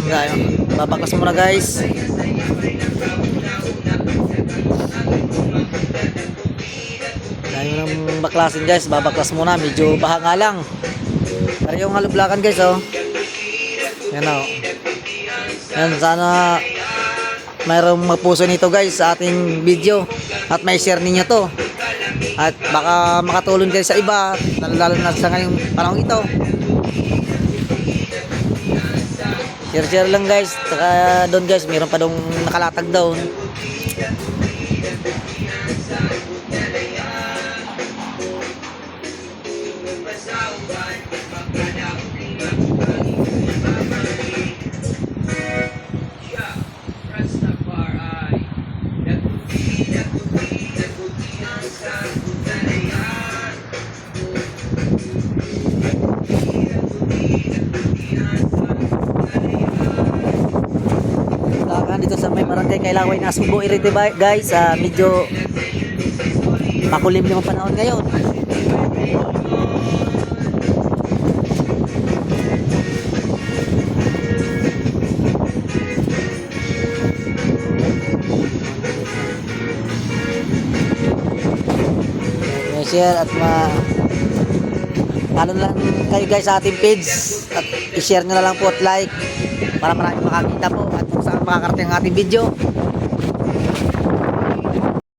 Babaklas muna guys. Dahil ng baklasin guys, babaklas muna. Medyo baha nga lang. Pero yung halublakan guys, oh. Yan o. Yan, sana mayroong magpuso nito guys sa ating video. At may share ninyo to. At baka makatulong kayo sa iba. Lalo na sa ngayong panahon ito. Share lang guys. Saka doon guys, mayroon pa doon nakalatag doon. Dito sa may barangay Kailaway na Subo Irite guys, medyo makulim yung panahon ngayon. Share at ano lang kayo guys sa ating page at i-share nyo na lang po at like para marami makakita po at kung saan makakarating ang ating video.